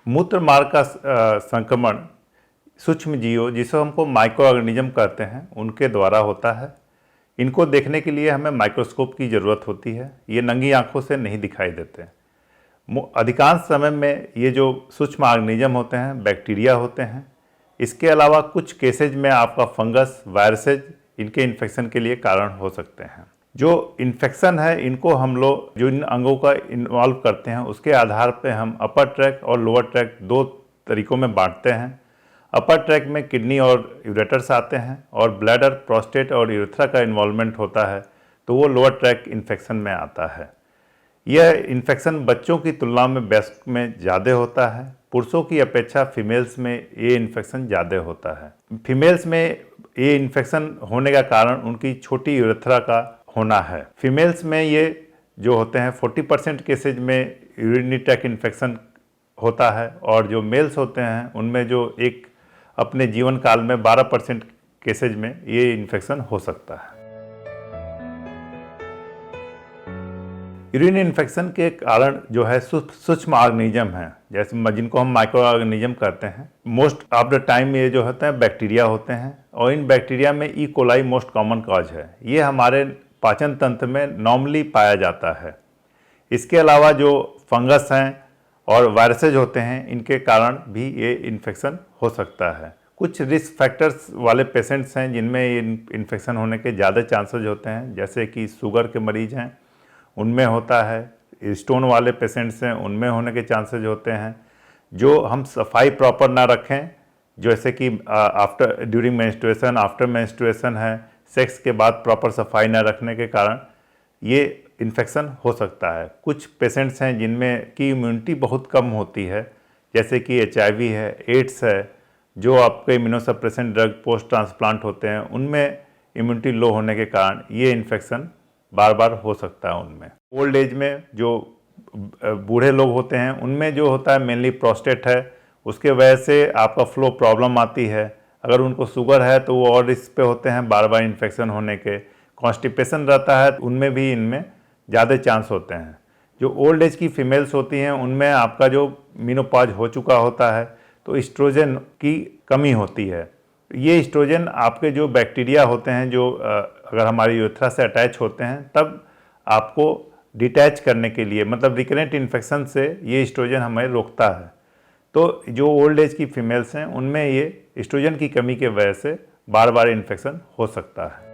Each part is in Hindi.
मूत्र मार्ग का संक्रमण सूक्ष्म जीवों जिसको हमको माइक्रो ऑर्गेनिज्म कहते हैं उनके द्वारा होता है। इनको देखने के लिए हमें माइक्रोस्कोप की ज़रूरत होती है। ये नंगी आंखों से नहीं दिखाई देते। अधिकांश समय में ये जो सूक्ष्म ऑर्गेनिज्म होते हैं बैक्टीरिया होते हैं। इसके अलावा कुछ केसेज में आपका फंगस, वायरसेज इनके इन्फेक्शन के लिए कारण हो सकते हैं। जो इन्फेक्शन है इनको हम लोग जो इन अंगों का इन्वॉल्व करते हैं उसके आधार पर हम अपर ट्रैक और लोअर ट्रैक दो तरीक़ों में बांटते हैं। अपर ट्रैक में किडनी और यूरेटर्स आते हैं और ब्लैडर, प्रोस्टेट और यूरेथ्रा का इन्वॉल्वमेंट होता है तो वो लोअर ट्रैक इन्फेक्शन में आता है। यह इन्फेक्शन बच्चों की तुलना में वयस्क में ज़्यादा होता है। पुरुषों की अपेक्षा फीमेल्स में ये इन्फेक्शन ज़्यादा होता है। फीमेल्स में ये इन्फेक्शन होने का कारण उनकी छोटी यूरेथ्रा का होना है। फीमेल्स में ये जो होते हैं 40% केसेज में यूरिनरी ट्रैक इन्फेक्शन होता है और जो मेल्स होते हैं उनमें जो एक अपने जीवन काल में 12% केसेज में ये इन्फेक्शन हो सकता है। यूरिन इन्फेक्शन के कारण जो है सूक्ष्म ऑर्गेनिज्म हैं जैसे जिनको हम माइक्रो ऑर्गेनिज्म कहते हैं। मोस्ट ऑफ द टाइम ये जो होते हैं बैक्टीरिया होते हैं और इन बैक्टीरिया में E coli most common cause है। ये हमारे पाचन तंत्र में नॉर्मली पाया जाता है। इसके अलावा जो फंगस हैं और वायरसेज होते हैं इनके कारण भी ये इन्फेक्शन हो सकता है। कुछ रिस्क फैक्टर्स वाले पेशेंट्स हैं जिनमें ये इन्फेक्शन होने के ज़्यादा चांसेस होते हैं, जैसे कि शुगर के मरीज हैं उनमें होता है, स्टोन वाले पेशेंट्स हैं उनमें होने के चांसेस होते हैं। जो हम सफाई प्रॉपर ना रखें जैसे कि after during menstruation, after menstruation है, सेक्स के बाद प्रॉपर सफाई ना रखने के कारण ये इन्फेक्शन हो सकता है। कुछ पेशेंट्स हैं जिनमें की इम्यूनिटी बहुत कम होती है, जैसे कि HIV है, एड्स है, जो आपके इम्यूनोसप्रेसेंट ड्रग पोस्ट ट्रांसप्लांट होते हैं उनमें इम्यूनिटी लो होने के कारण ये इन्फेक्शन बार बार हो सकता है उनमें। ओल्ड एज में जो बूढ़े लोग होते हैं उनमें जो होता है मेनली प्रोस्टेट है, उसके वजह से आपका फ्लो प्रॉब्लम आती है। अगर उनको शुगर है तो वो और रिस्क पे होते हैं बार बार इन्फेक्शन होने के। कॉन्स्टिपेशन रहता है उनमें भी इनमें ज़्यादा चांस होते हैं। जो ओल्ड एज की फीमेल्स होती हैं उनमें आपका जो मेनोपॉज हो चुका होता है तो एस्ट्रोजन की कमी होती है। ये एस्ट्रोजन आपके जो बैक्टीरिया होते हैं जो अगर हमारी यूरेथ्रा से अटैच होते हैं तब आपको डिटैच करने के लिए, मतलब रिकरेंट इन्फेक्शन से ये एस्ट्रोजन हमें रोकता है। तो जो ओल्ड एज की फीमेल्स हैं उनमें ये एस्ट्रोजन की कमी के वजह से बार बार इन्फेक्शन हो सकता है।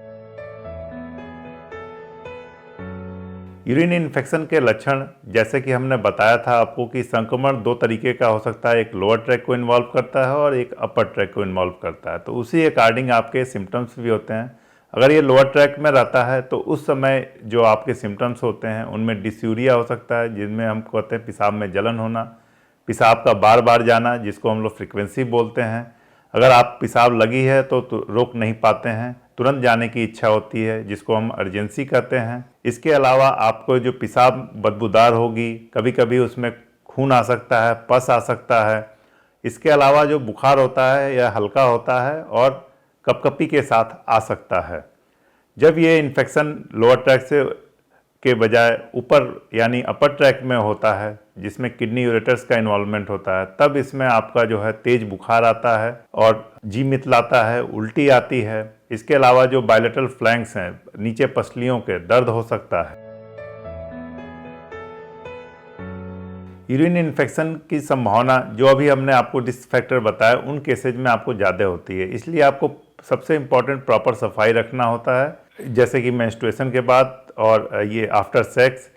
यूरिन इन्फेक्शन के लक्षण जैसे कि हमने बताया था आपको कि संक्रमण दो तरीके का हो सकता है, एक लोअर ट्रैक को इन्वॉल्व करता है और एक अपर ट्रैक को इन्वॉल्व करता है। तो उसी अकॉर्डिंग आपके सिम्टम्स भी होते हैं। अगर ये लोअर ट्रैक में रहता है तो उस समय जो आपके सिम्टम्स होते हैं उनमें डिस्यूरिया हो सकता है, जिनमें हम कहते हैं पेशाब में जलन होना, पेशाब का बार बार जाना जिसको हम लोग फ्रिक्वेंसी बोलते हैं। अगर आप पेशाब लगी है तो रोक नहीं पाते हैं, तुरंत जाने की इच्छा होती है जिसको हम अर्जेंसी कहते हैं। इसके अलावा आपको जो पेशाब बदबूदार होगी, कभी कभी उसमें खून आ सकता है, पस आ सकता है। इसके अलावा जो बुखार होता है यह हल्का होता है और कपकपी के साथ आ सकता है। जब ये इन्फेक्शन लोअर ट्रैक से के बजाय ऊपर यानी अपर ट्रैक में होता है जिसमें किडनी यूरेटर्स का इन्वॉल्वमेंट होता है तब इसमें आपका जो है तेज बुखार आता है और जी मितलाता है, उल्टी आती है। इसके अलावा जो बायलेटरल फ्लैंक्स हैं, नीचे पसलियों के दर्द हो सकता है। यूरिन इन्फेक्शन की संभावना जो अभी हमने आपको रिस्क फैक्टर बताया उन केसेज में आपको ज़्यादा होती है, इसलिए आपको सबसे इम्पॉर्टेंट प्रॉपर सफाई रखना होता है, जैसे कि मेंस्ट्रुएशन के बाद और ये आफ्टर सेक्स।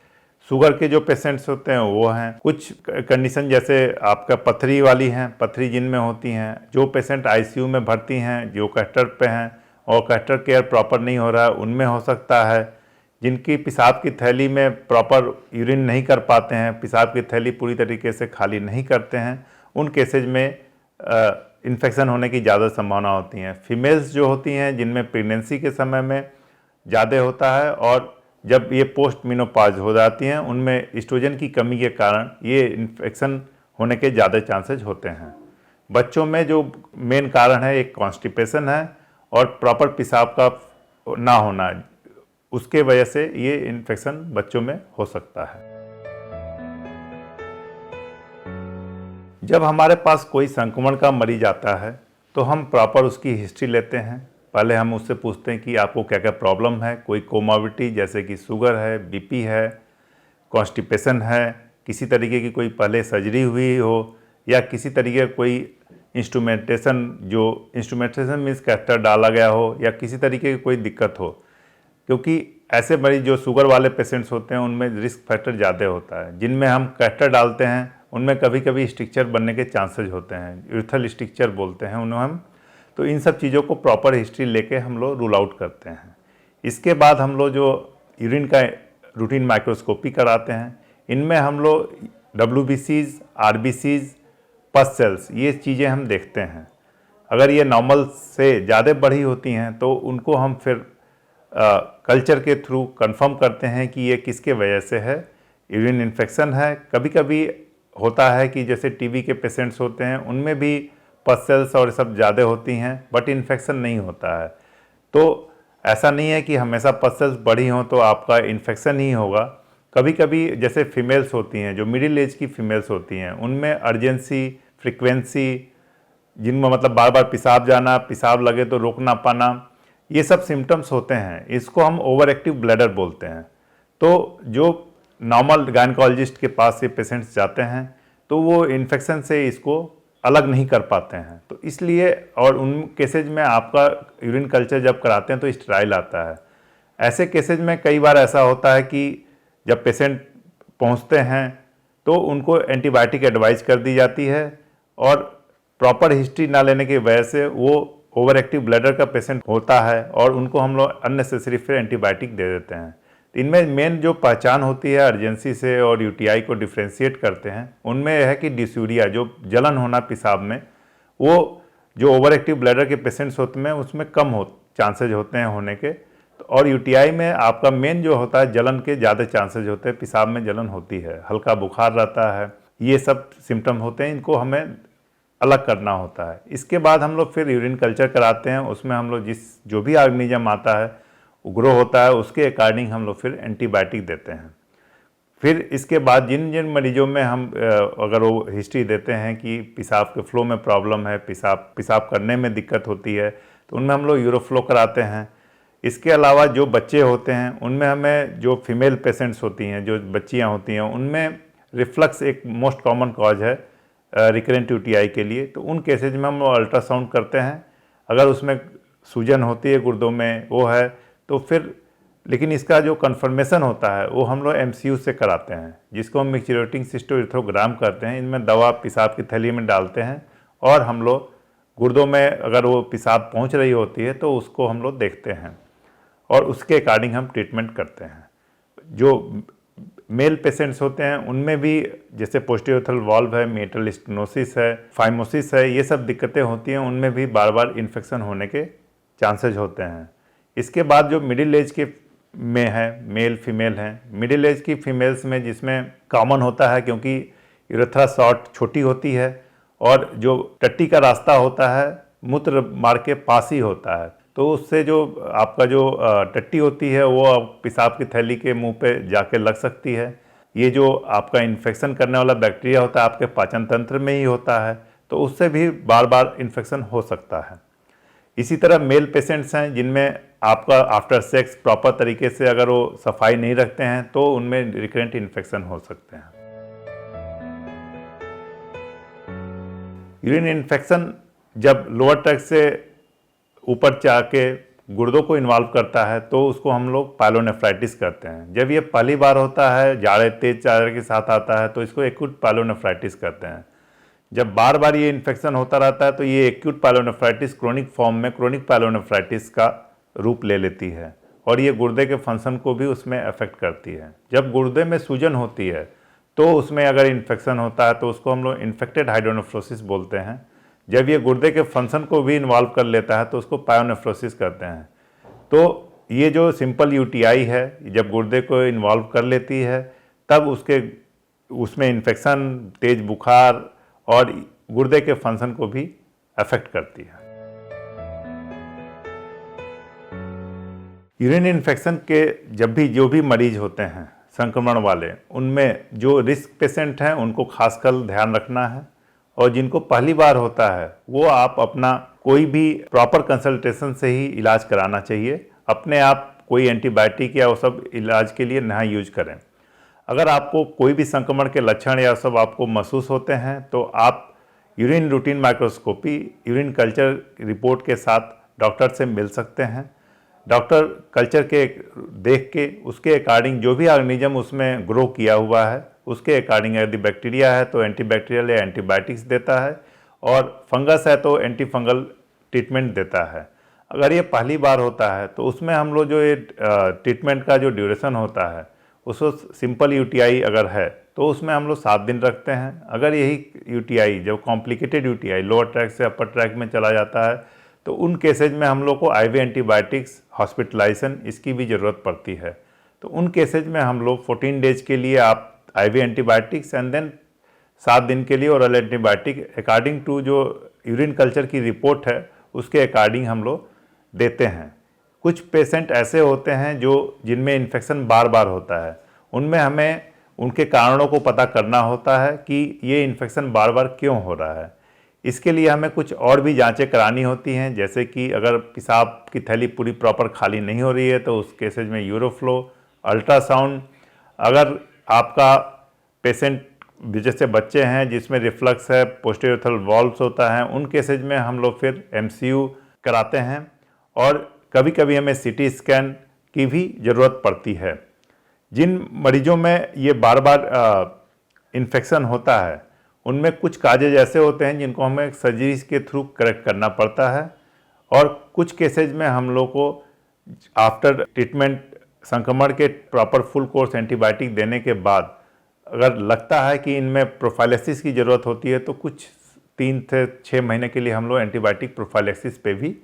शुगर के जो पेशेंट्स होते हैं वो हैं। कुछ कंडीशन जैसे आपका पथरी वाली हैं, पथरी जिनमें होती हैं, जो पेशेंट ICU में भर्ती हैं, जो कैथेटर पे हैं और कैथेटर केयर प्रॉपर नहीं हो रहा है उनमें हो सकता है। जिनकी पेशाब की थैली में प्रॉपर यूरिन नहीं कर पाते हैं, पेशाब की थैली पूरी तरीके से खाली नहीं करते हैं, उन केसेज में इन्फेक्शन होने की ज़्यादा संभावना होती हैं। फीमेल्स जो होती हैं जिनमें प्रेगनेंसी के समय में ज़्यादा होता है और जब ये पोस्ट मेनोपॉज हो जाती हैं उनमें एस्ट्रोजन की कमी के कारण ये इन्फेक्शन होने के ज़्यादा चांसेज होते हैं। बच्चों में जो मेन कारण है एक कॉन्स्टिपेशन है और प्रॉपर पेशाब का ना होना, उसके वजह से ये इन्फेक्शन बच्चों में हो सकता है। जब हमारे पास कोई संक्रमण का मरीज आता है तो हम प्रॉपर उसकी हिस्ट्री लेते हैं। पहले हम उससे पूछते हैं कि आपको क्या क्या प्रॉब्लम है, कोई कोमॉर्बिडिटी जैसे कि शुगर है, बीपी है, कॉन्स्टिपेशन है, किसी तरीके की कोई पहले सर्जरी हुई हो, या किसी तरीके का कोई इंस्ट्रूमेंटेशन मीन्स कैथेटर डाला गया हो, या किसी तरीके की कोई दिक्कत हो। क्योंकि ऐसे मरीज जो शुगर वाले पेशेंट्स होते हैं उनमें रिस्क फैक्टर ज़्यादा होता है। जिनमें हम कैथेटर डालते हैं उनमें कभी कभी स्ट्रिक्चर बनने के चांसेज होते हैं, यूरेथ्रल स्ट्रिक्चर बोलते हैं उन्हें हम। तो इन सब चीज़ों को प्रॉपर हिस्ट्री लेके हम लोग रूल आउट करते हैं। इसके बाद हम लोग जो यूरिन का रूटीन माइक्रोस्कोपी कराते हैं, इनमें हम लोग WBCs, RBCs, पस सेल्स, ये चीज़ें हम देखते हैं। अगर ये नॉर्मल से ज़्यादा बढ़ी होती हैं तो उनको हम फिर कल्चर के थ्रू कंफर्म करते हैं कि ये किसके वजह से है, यूरिन इन्फेक्शन है। कभी कभी होता है कि जैसे टीबी के पेशेंट्स होते हैं उनमें भी पस सेल्स और सब ज़्यादा होती हैं बट इन्फेक्शन नहीं होता है। तो ऐसा नहीं है कि हमेशा पस सेल्स बढ़ी हों तो आपका इन्फेक्शन ही होगा। कभी कभी जैसे फीमेल्स होती हैं, जो मिडिल एज की फीमेल्स होती हैं, उनमें अर्जेंसी, फ्रिक्वेंसी, जिनमें मतलब बार बार पेशाब जाना, पेशाब लगे तो रोक ना पाना, ये सब सिम्टम्स होते हैं। इसको हम ओवर एक्टिव ब्लैडर बोलते हैं। तो जो नॉर्मल गायनेकोलॉजिस्ट के पास ये पेशेंट्स जाते हैं तो वो इन्फेक्शन से इसको अलग नहीं कर पाते हैं। तो इसलिए और उन केसेज में आपका यूरिन कल्चर जब कराते हैं तो स्टेराइल आता है। ऐसे केसेज में कई बार ऐसा होता है कि जब पेशेंट पहुंचते हैं तो उनको एंटीबायोटिक एडवाइस कर दी जाती है और प्रॉपर हिस्ट्री ना लेने की वजह से वो ओवर एक्टिव ब्लैडर का पेशेंट होता है और उनको हम लोग अननेसेसरी फिर एंटीबायोटिक दे देते हैं। इनमें मेन जो पहचान होती है अर्जेंसी से और यूटीआई को डिफ्रेंशिएट करते हैं, उनमें यह है कि डिस्यूरिया, जो जलन होना पेशाब में, वो जो ओवर एक्टिव ब्लैडर के पेशेंट्स होते हैं उसमें कम चांसेज होते हैं होने के। और यूटीआई में आपका मेन जो होता है जलन के ज़्यादा चांसेज होते हैं, पेशाब में जलन होती है, हल्का बुखार रहता है, ये सब सिम्टम होते हैं, इनको हमें अलग करना होता है। इसके बाद हम लोग फिर यूरिन कल्चर कराते हैं। उसमें हम लोग जो भी ऑर्गेनिज्म आता है, ग्रो होता है, उसके अकॉर्डिंग हम लोग फिर एंटीबायोटिक देते हैं। फिर इसके बाद जिन जिन मरीजों में हम अगर वो हिस्ट्री देते हैं कि पेशाब के फ्लो में प्रॉब्लम है, पेशाब करने में दिक्कत होती है, तो उनमें हम लोग यूरोफ्लो कराते हैं। इसके अलावा जो बच्चे होते हैं उनमें हमें, जो फीमेल पेशेंट्स होती हैं, जो बच्चियां होती हैं, उनमें रिफ्लक्स एक मोस्ट कॉमन कॉज है रिकरेंट यूटीआई के लिए। तो उन केसेज में हम अल्ट्रासाउंड करते हैं। अगर उसमें सूजन होती है गुर्दों में, वो है तो फिर, लेकिन इसका जो कन्फर्मेशन होता है वो हम लोग MCU से कराते हैं, जिसको हम मिक्चुरेटिंग सिस्टोइरेथ्रोग्राम करते हैं। इनमें दवा पेशाब की थैली में डालते हैं और हम लोग गुर्दों में अगर वो पेशाब पहुंच रही होती है तो उसको हम लोग देखते हैं और उसके अकॉर्डिंग हम ट्रीटमेंट करते हैं। जो मेल पेशेंट्स होते हैं उनमें भी जैसे पोस्टीरियर वाल्व है, मेटल स्टेनोसिस है, फाइमोसिस है, ये सब दिक्कतें होती हैं, उनमें भी बार बार इन्फेक्शन होने के चांसेज होते हैं। इसके बाद जो मिडिल एज के में है, मेल फीमेल हैं, मिडिल एज की फीमेल्स में जिसमें कॉमन होता है क्योंकि यूरेथ्रा शॉर्ट छोटी होती है और जो टट्टी का रास्ता होता है मूत्र मार्ग के पास ही होता है, तो उससे जो आपका जो टट्टी होती है वो पेशाब की थैली के मुंह पे जाके लग सकती है। ये जो आपका इन्फेक्शन करने वाला बैक्टीरिया होता है आपके पाचन तंत्र में ही होता है, तो उससे भी बार बार इन्फेक्शन हो सकता है। इसी तरह मेल पेशेंट्स हैं जिनमें आपका आफ्टर सेक्स प्रॉपर तरीके से अगर वो सफाई नहीं रखते हैं तो उनमें रिकरेंट इन्फेक्शन हो सकते हैं। यूरिन इन्फेक्शन जब लोअर ट्रैक्ट से ऊपर जाके गुर्दों को इन्वॉल्व करता है तो उसको हम लोग पायलोनेफ्राइटिस करते हैं। जब ये पहली बार होता है, जाड़े तेज जाड़े के साथ आता है, तो इसको एक्यूट पायलोनेफ्राइटिस करते हैं। जब बार बार ये इन्फेक्शन होता रहता है तो ये एक्यूट पायलोनेफ्राइटिस क्रोनिक फॉर्म में क्रोनिक पायलोनेफ्राइटिस का रूप ले लेती है और ये गुर्दे के फंक्शन को भी उसमें अफेक्ट करती है। जब गुर्दे में सूजन होती है तो उसमें अगर इन्फेक्शन होता है तो उसको हम लोग इन्फेक्टेड हाइड्रोनेफ्रोसिस बोलते हैं। जब ये गुर्दे के फंक्शन को भी इन्वॉल्व कर लेता है तो उसको पायोनेफ्रोसिस करते हैं। तो ये जो सिंपल यूटीआई है जब गुर्दे को इन्वॉल्व कर लेती है तब उसमें इन्फेक्शन, तेज बुखार और गुर्दे के फंक्शन को भी अफेक्ट करती है। यूरिन इन्फेक्शन के जब भी जो भी मरीज होते हैं संक्रमण वाले, उनमें जो रिस्क पेशेंट हैं उनको खासकर ध्यान रखना है और जिनको पहली बार होता है वो आप अपना कोई भी प्रॉपर कंसल्टेशन से ही इलाज कराना चाहिए। अपने आप कोई एंटीबायोटिक या वो सब इलाज के लिए ना यूज करें। अगर आपको कोई भी संक्रमण के लक्षण या सब आपको महसूस होते हैं तो आप urine routine microscopy, urine culture report के साथ डॉक्टर से मिल सकते हैं। डॉक्टर कल्चर के देख के उसके अकॉर्डिंग जो भी ऑर्गेनिज्म उसमें ग्रो किया हुआ है उसके अकॉर्डिंग, यदि बैक्टीरिया है तो एंटीबैक्टीरियल या एंटीबायोटिक्स देता है, और फंगस है तो एंटी फंगल ट्रीटमेंट देता है। अगर ये पहली बार होता है तो उसमें हम लोग जो ये ट्रीटमेंट का जो ड्यूरेशन होता है उसको सिंपल यूटीआई अगर है तो उसमें हम लोग 7 दिन रखते हैं। अगर यही यूटीआई जब कॉम्प्लिकेटेड यूटीआई लोअर ट्रैक से अपर ट्रैक में चला जाता है तो उन केसेज में हम लोग को आईवी एंटीबायोटिक्स, हॉस्पिटलाइजेशन इसकी भी ज़रूरत पड़ती है। तो उन केसेज में हम लोग 14 डेज के लिए आप आईवी एंटीबायोटिक्स एंड देन 7 दिन के लिए ओरल एंटीबायोटिक अकॉर्डिंग टू जो यूरिन कल्चर की रिपोर्ट है उसके अकॉर्डिंग हम लोग देते हैं। कुछ पेशेंट ऐसे होते हैं जो जिनमें इन्फेक्शन बार बार होता है, उनमें हमें उनके कारणों को पता करना होता है कि ये इन्फेक्शन बार बार क्यों हो रहा है। इसके लिए हमें कुछ और भी जांचें करानी होती हैं, जैसे कि अगर पेशाब की थैली पूरी प्रॉपर खाली नहीं हो रही है तो उस केसेज में यूरोफ्लो, अल्ट्रासाउंड। अगर आपका पेशेंट जैसे बच्चे हैं जिसमें रिफ्लक्स है, पोस्टीरियर वॉल्व्स होता है, उन केसेज में हम लोग फिर एमसीयू कराते हैं, और कभी कभी हमें सीटी स्कैन की भी ज़रूरत पड़ती है। जिन मरीजों में ये बार बार इन्फेक्शन होता है उनमें कुछ काजेज ऐसे होते हैं जिनको हमें सर्जरी के थ्रू करेक्ट करना पड़ता है, और कुछ केसेज में हम लोग को आफ्टर ट्रीटमेंट संक्रमण के प्रॉपर फुल कोर्स एंटीबायोटिक देने के बाद अगर लगता है कि इनमें प्रोफाइलेक्सिस की ज़रूरत होती है तो कुछ 3 से 6 महीने के लिए हम लोग एंटीबायोटिक प्रोफाइलेक्सिस पे भी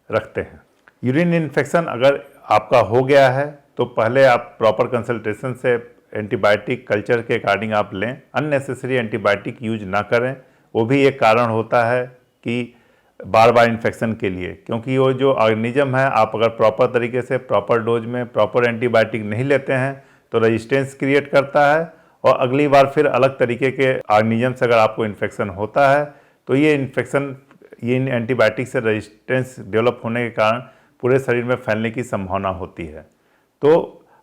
रखते हैं। यूरिन इन्फेक्शन अगर आपका हो गया है तो पहले आप प्रॉपर कंसल्टेशन से एंटीबायोटिक कल्चर के अकॉर्डिंग आप लें। अननेसेसरी एंटीबायोटिक यूज ना करें, वो भी एक कारण होता है कि बार बार इन्फेक्शन के लिए, क्योंकि वो जो ऑर्गेनिज्म है आप अगर प्रॉपर तरीके से प्रॉपर डोज में प्रॉपर एंटीबायोटिक नहीं लेते हैं तो रेजिस्टेंस क्रिएट करता है, और अगली बार फिर अलग तरीके के ऑर्गेनिज्म से अगर आपको इन्फेक्शन होता है तो ये इन्फेक्शन ये एंटीबायोटिक से रेजिस्टेंस डेवलप होने के कारण पूरे शरीर में फैलने की संभावना होती है। तो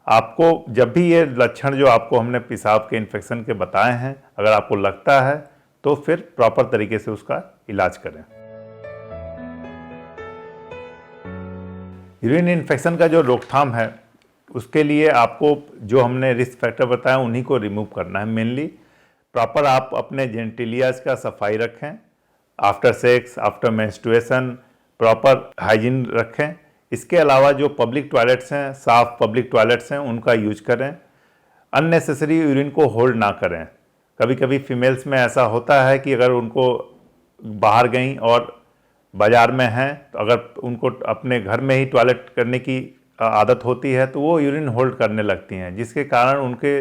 आपको जब भी ये लक्षण जो आपको हमने पेशाब के इन्फेक्शन के बताए हैं अगर आपको लगता है तो फिर प्रॉपर तरीके से उसका इलाज करें। यूरिन इन्फेक्शन का जो रोकथाम है उसके लिए आपको जो हमने रिस्क फैक्टर बताया उन्हीं को रिमूव करना है। मेनली प्रॉपर आप अपने जेनिटलियाज का सफाई रखें, after sex, after menstruation proper hygiene रखें। इसके अलावा जो पब्लिक टॉयलेट्स हैं, साफ पब्लिक टॉयलेट्स हैं, उनका यूज करें। अननेसेसरी यूरिन को होल्ड ना करें। कभी कभी फीमेल्स में ऐसा होता है कि अगर उनको बाहर गई और बाज़ार में हैं तो अगर उनको अपने घर में ही टॉयलेट करने की आदत होती है तो वो यूरिन होल्ड करने लगती हैं, जिसके कारण उनके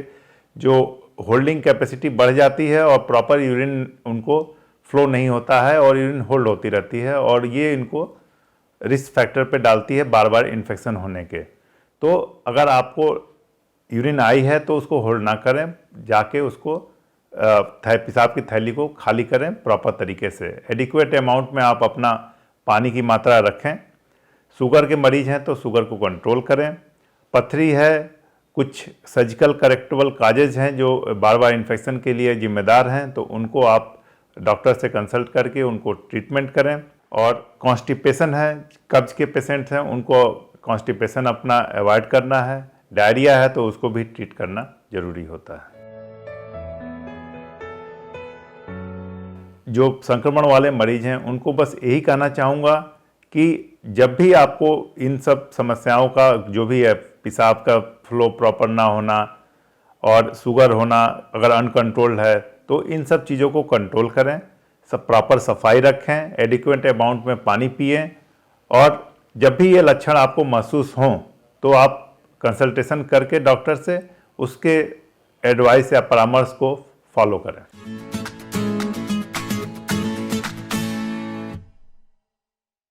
जो होल्डिंग कैपेसिटी बढ़ जाती है और प्रॉपर यूरिन उनको फ्लो नहीं होता है और यूरिन होल्ड होती रहती है, और ये इनको रिस्क फैक्टर पे डालती है बार बार इन्फेक्शन होने के। तो अगर आपको यूरिन आई है तो उसको होल्ड ना करें, जाके उसको पेशाब की थैली को खाली करें प्रॉपर तरीके से। एडिक्वेट अमाउंट में आप अपना पानी की मात्रा रखें। शुगर के मरीज हैं तो शुगर को कंट्रोल करें। पथरी है, कुछ सर्जिकल करेक्टेबल काजेज हैं जो बार बार इन्फेक्शन के लिए जिम्मेदार हैं, तो उनको आप डॉक्टर से कंसल्ट करके उनको ट्रीटमेंट करें। और कॉन्स्टिपेशन है, कब्ज के पेशेंट्स हैं उनको कॉन्स्टिपेशन अपना अवॉइड करना है। डायरिया है तो उसको भी ट्रीट करना जरूरी होता है। जो संक्रमण वाले मरीज हैं उनको बस यही कहना चाहूँगा कि जब भी आपको इन सब समस्याओं का जो भी है, पेशाब का फ्लो प्रॉपर ना होना और शुगर होना अगर अनकंट्रोल्ड है, तो इन सब चीज़ों को कंट्रोल करें। सब प्रॉपर सफाई रखें, एडिक्वेट अमाउंट में पानी पिएं, और जब भी ये लक्षण आपको महसूस हों तो आप कंसल्टेशन करके डॉक्टर से उसके एडवाइस या परामर्श को फॉलो करें।